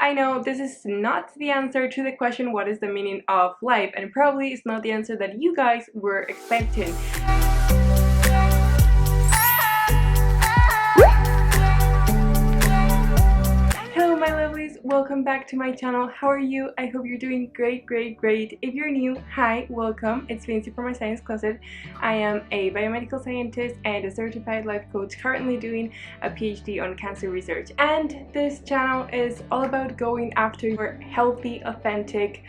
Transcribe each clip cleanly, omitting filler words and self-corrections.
I know this is not the answer to the question what is the meaning of life, and probably it's not the answer that you guys were expecting. Hello my lovelies, welcome back to my channel. How are you? I hope you're doing great. If you're new, hi, welcome. It's Vinci from my science closet. I am a biomedical scientist and a certified life coach, currently doing a PhD on cancer research. And this channel is all about going after your healthy, authentic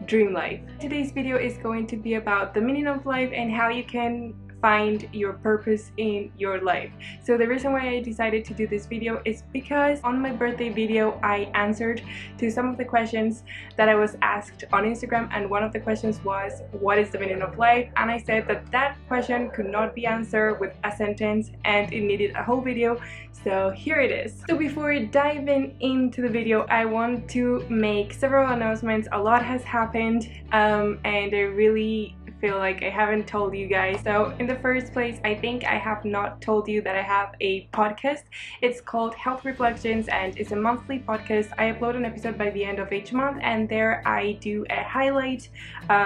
dream life. Today's video is going to be about the meaning of life and how you can find your purpose in your life. So the reason why I decided to do this video is because on my birthday video I answered to some of the questions that I was asked on Instagram, and one of the questions was, what is the meaning of life? And I said that that question could not be answered with a sentence and it needed a whole video, so here it is. So before diving into the video, I want to make several announcements. A lot has happened and I really feel like I haven't told you guys. So in the first place, I think I have not told you that I have a podcast. It's called Health Reflections and it's a monthly podcast. I upload an episode by the end of each month, and there I do a highlight,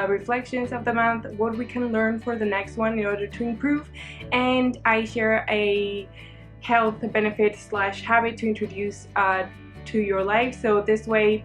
reflections of the month, what we can learn for the next one in order to improve, and I share a health benefit / habit to introduce to your life. So this way,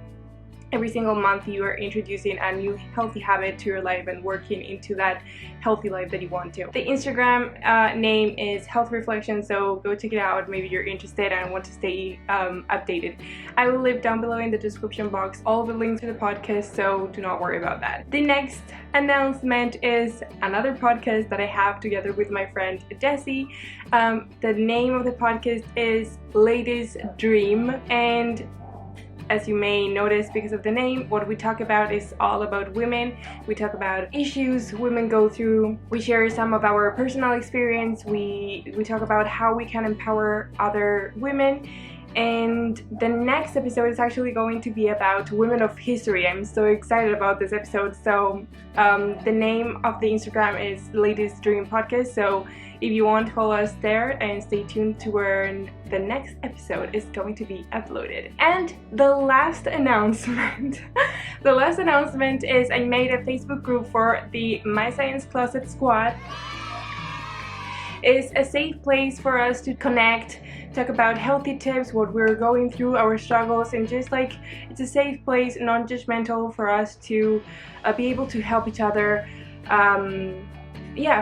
every single month you are introducing a new healthy habit to your life and working into that healthy life that you want to. The Instagram name is Health Reflections, so go check it out. Maybe you're interested and want to stay updated. I will leave down below in the description box all the links to the podcast, so do not worry about that. The next announcement is another podcast that I have together with my friend Jessie. The name of the podcast is Ladies Dream, and as you may notice because of the name, what we talk about is all about women. We talk about issues women go through. We share some of our personal experience. We talk about how we can empower other women. And the next episode is actually going to be about women of history. I'm so excited about this episode. So the name of the Instagram is Ladies Dream Podcast. So if you want, follow us there and stay tuned to where the next episode is going to be uploaded. And the last announcement, is I made a Facebook group for the My Science Closet Squad. It's a safe place for us to connect, talk about healthy tips, what we're going through, our struggles, and just like it's a safe place, non-judgmental, for us to be able to help each other.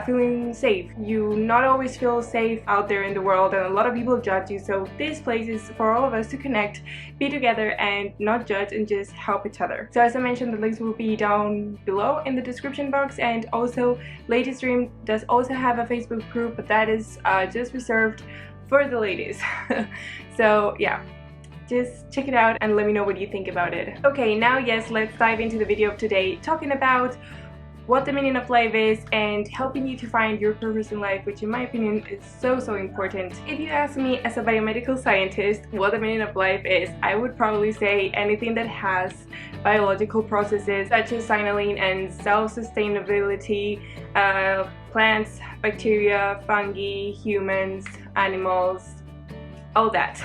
Feeling safe. You not always feel safe out there in the world, and a lot of people judge you, so this place is for all of us to connect, be together, and not judge, and just help each other. So as I mentioned, the links will be down below in the description box, and also Ladies Dream does also have a Facebook group, but that is just reserved for the ladies. So yeah, just check it out and let me know what you think about it. Okay, now yes, let's dive into the video of today, talking about what the meaning of life is and helping you to find your purpose in life, which in my opinion is so important. If you ask me as a biomedical scientist what the meaning of life is, I would probably say anything that has biological processes such as signaling and self-sustainability, plants, bacteria, fungi, humans, animals, all that.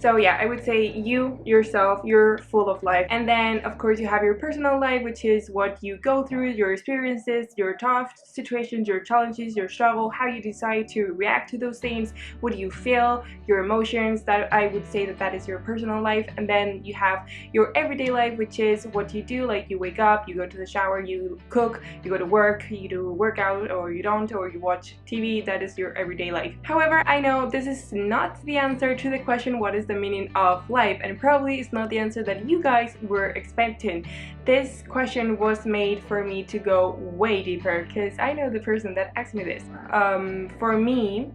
So yeah, I would say you yourself, you're full of life. And then of course you have your personal life, which is what you go through, your experiences, your tough situations, your challenges, your struggle, how you decide to react to those things, what do you feel, your emotions. That I would say that is your personal life. And then you have your everyday life, which is what you do, like you wake up, you go to the shower, you cook, you go to work, you do a workout, or you don't, or you watch TV. That is your everyday life. However, I know this is not the answer to the question what is the meaning of life, and probably it's not the answer that you guys were expecting. This question was made for me to go way deeper because I know the person that asked me this. For me,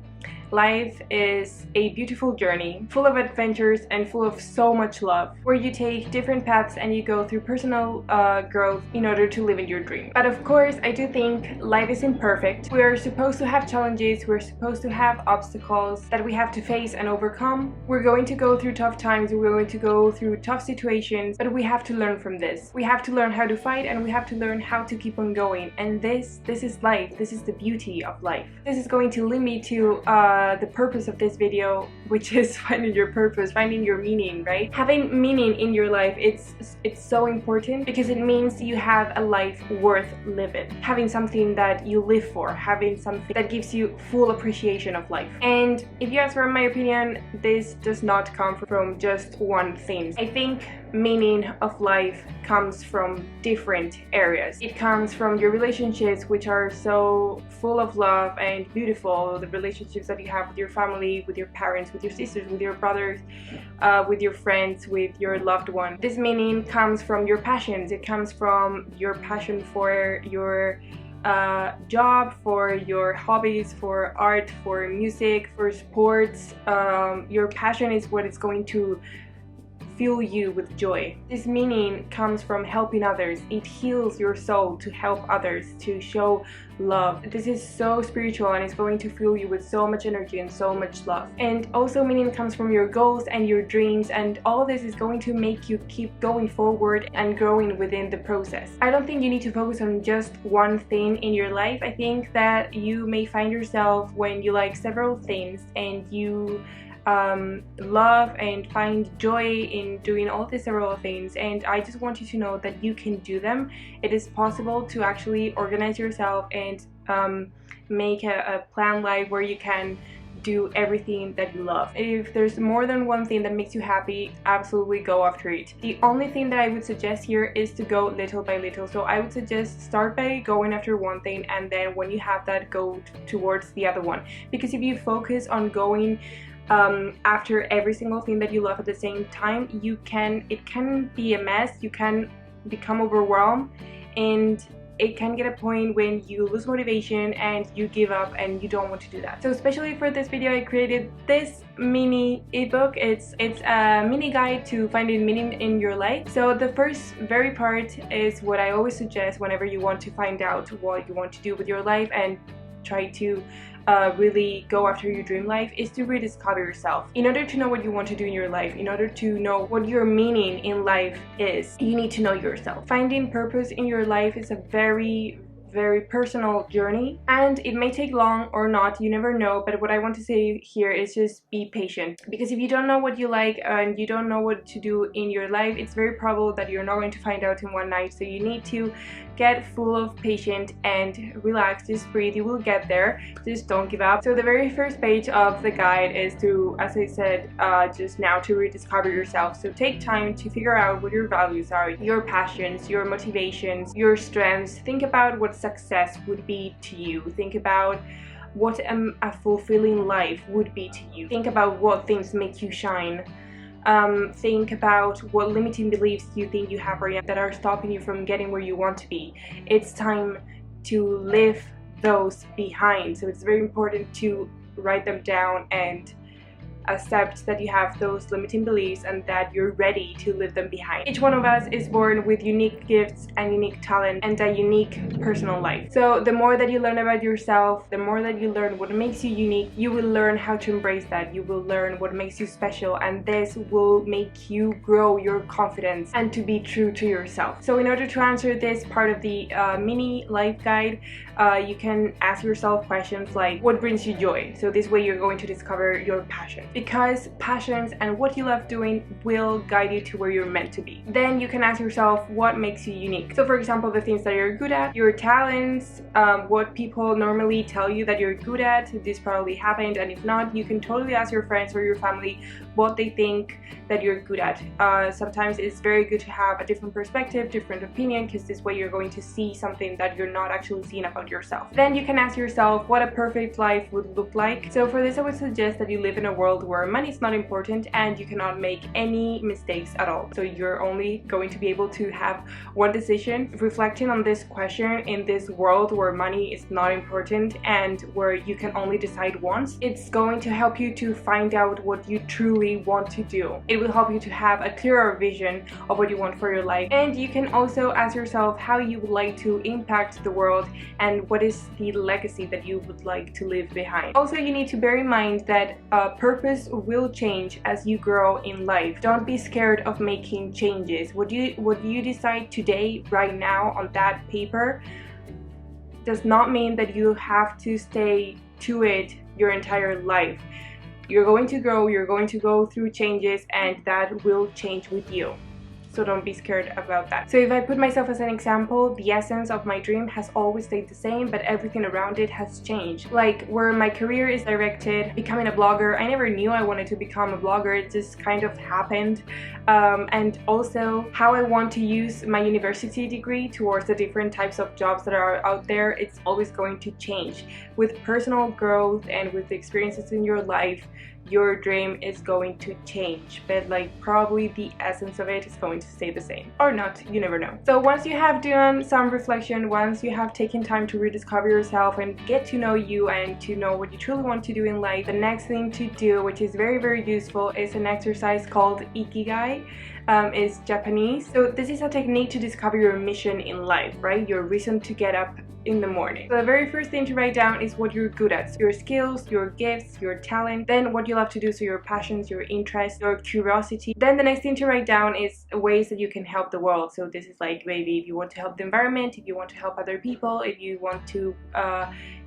life is a beautiful journey, full of adventures and full of so much love, where you take different paths and you go through personal growth in order to live in your dream. But of course, I do think life is imperfect. We are supposed to have challenges, we're supposed to have obstacles that we have to face and overcome. We're going to go through tough times, we're going to go through tough situations, but we have to learn from this. We have to learn how to fight, and we have to learn how to keep on going. And this is life. This is the beauty of life. This is going to lead me to the purpose of this video, which is finding your purpose, finding your meaning, right? Having meaning in your life, it's so important because it means you have a life worth living. Having something that you live for, having something that gives you full appreciation of life. And if you ask for my opinion, this does not come from just one thing. I think meaning of life comes from different areas. It comes from your relationships, which are so full of love and beautiful, the relationships that you have with your family, with your parents, with your sisters, with your brothers, with your friends, with your loved one. This meaning comes from your passions. It comes from your passion for your job, for your hobbies, for art, for music, for sports. Your passion is what is going to fill you with joy. This meaning comes from helping others. It heals your soul to help others, to show love. This is so spiritual and it's going to fill you with so much energy and so much love. And also meaning comes from your goals and your dreams, and all this is going to make you keep going forward and growing within the process. I don't think you need to focus on just one thing in your life. I think that you may find yourself when you like several things and you love and find joy in doing all these several things, and I just want you to know that you can do them. It is possible to actually organize yourself and make a planned life where you can do everything that you love. If there's more than one thing that makes you happy, absolutely go after it. The only thing that I would suggest here is to go little by little. So I would suggest start by going after one thing, and then when you have that, go towards the other one. Because if you focus on going after every single thing that you love at the same time, it can be a mess. You can become overwhelmed, and it can get a point when you lose motivation and you give up and you don't want to do that. So especially for this video, I created this mini ebook. It's a mini guide to finding meaning in your life. So the first very part is what I always suggest whenever you want to find out what you want to do with your life and try to really go after your dream life, is to rediscover yourself. In order to know what you want to do in your life, in order to know what your meaning in life is, you need to know yourself. Finding purpose in your life is a very personal journey, and it may take long or not, you never know. But what I want to say here is just be patient, because if you don't know what you like and you don't know what to do in your life, it's very probable that you're not going to find out in one night. So you need to get full of patience and relax, just breathe, you will get there, just don't give up. So the very first page of the guide is to, as I said just now, to rediscover yourself. So take time to figure out what your values are, your passions, your motivations, your strengths. Think about what success would be to you. Think about what a fulfilling life would be to you. Think about what things make you shine. Think about what limiting beliefs you think you have right now that are stopping you from getting where you want to be. It's time to leave those behind. So it's very important to write them down and accept that you have those limiting beliefs and that you're ready to leave them behind. Each one of us is born with unique gifts and unique talent and a unique personal life. So the more that you learn about yourself, the more that you learn what makes you unique, you will learn how to embrace that. You will learn what makes you special, and this will make you grow your confidence and to be true to yourself. So in order to answer this part of the mini life guide, you can ask yourself questions like, what brings you joy? So this way you're going to discover your passion, because passions and what you love doing will guide you to where you're meant to be. Then you can ask yourself, what makes you unique? So for example, the things that you're good at, your talents, what people normally tell you that you're good at. This probably happened, and if not, you can totally ask your friends or your family what they think that you're good at. Sometimes it's very good to have a different perspective, different opinion, because this way you're going to see something that you're not actually seeing about yourself. Then you can ask yourself what a perfect life would look like. So for this, I would suggest that you live in a world where money is not important and you cannot make any mistakes at all. So you're only going to be able to have one decision. Reflecting on this question, in this world where money is not important and where you can only decide once, it's going to help you to find out what you truly want to do. It will help you to have a clearer vision of what you want for your life. And you can also ask yourself how you would like to impact the world and what is the legacy that you would like to leave behind. Also, you need to bear in mind that purpose will change as you grow in life. Don't be scared of making changes. What you decide today, right now, on that paper, does not mean that you have to stay to it your entire life. You're going to grow, you're going to go through changes, and that will change with you. So don't be scared about that. So if I put myself as an example, the essence of my dream has always stayed the same, but everything around it has changed. Like where my career is directed, becoming a blogger, I never knew I wanted to become a blogger, it just kind of happened. And also how I want to use my university degree towards the different types of jobs that are out there, it's always going to change. With personal growth and with the experiences in your life, your dream is going to change, but like probably the essence of it is going to stay the same, or not, you never know. So once you have done some reflection, once you have taken time to rediscover yourself and get to know you and to know what you truly want to do in life, the next thing to do, which is very useful, is an exercise called ikigai. Is Japanese. So this is a technique to discover your mission in life, right? Your reason to get up in the morning. So the very first thing to write down is what you're good at, so your skills, your gifts, your talent, then what you love to do, so your passions, your interests, your curiosity. Then the next thing to write down is ways that you can help the world. So this is like maybe if you want to help the environment, if you want to help other people, if you want to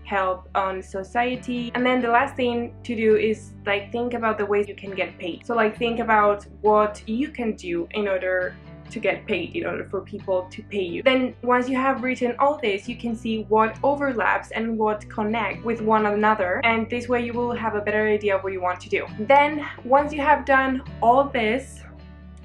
help on society. And then the last thing to do is like think about the ways you can get paid. So like think about what you can do in order to get paid, in order for people to pay you. Then once you have written all this, you can see what overlaps and what connect with one another, and this way you will have a better idea of what you want to do. Then once you have done all this,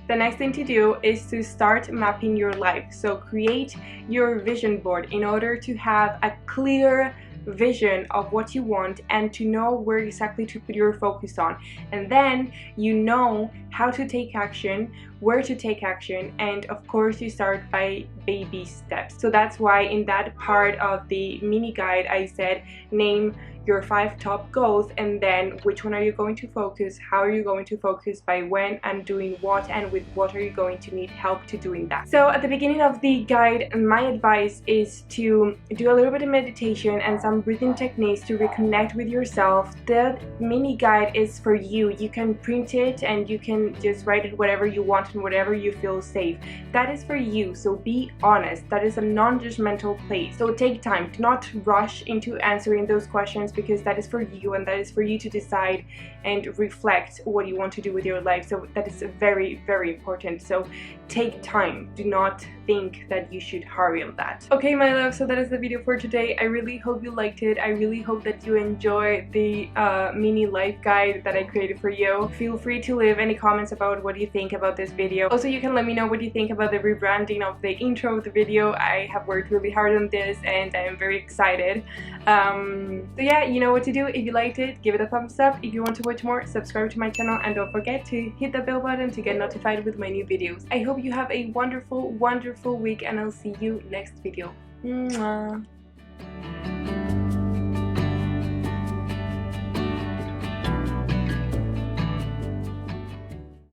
the next thing to do is to start mapping your life. So create your vision board in order to have a clear vision of what you want and to know where exactly to put your focus on, and then you know how to take action, where to take action, and of course you start by baby steps. So that's why in that part of the mini guide I said name your 5 top goals, and then which one are you going to focus, how are you going to focus, by when, and doing what, and with what are you going to need help to doing that. So at the beginning of the guide, my advice is to do a little bit of meditation and some breathing techniques to reconnect with yourself. The mini guide is for you. You can print it and you can just write it whatever you want and whatever you feel safe. That is for you, so be honest. That is a non-judgmental place. So take time, do not rush into answering those questions, because that is for you and that is for you to decide and reflect what you want to do with your life. So that is very important. So take time, do not think that you should hurry on that. Okay my love, so that is the video for today. I really hope you liked it. I really hope that you enjoyed the mini life guide that I created for you. Feel free to leave any comments about what you think about this video. Also you can let me know what you think about the rebranding of the intro of the video. I have worked really hard on this and I am very excited. So yeah, you know what to do. If you liked it, give it a thumbs up. If you want to watch more, subscribe to my channel, and don't forget to hit the bell button to get notified with my new videos. I hope you have a wonderful week, and I'll see you next video. Mwah.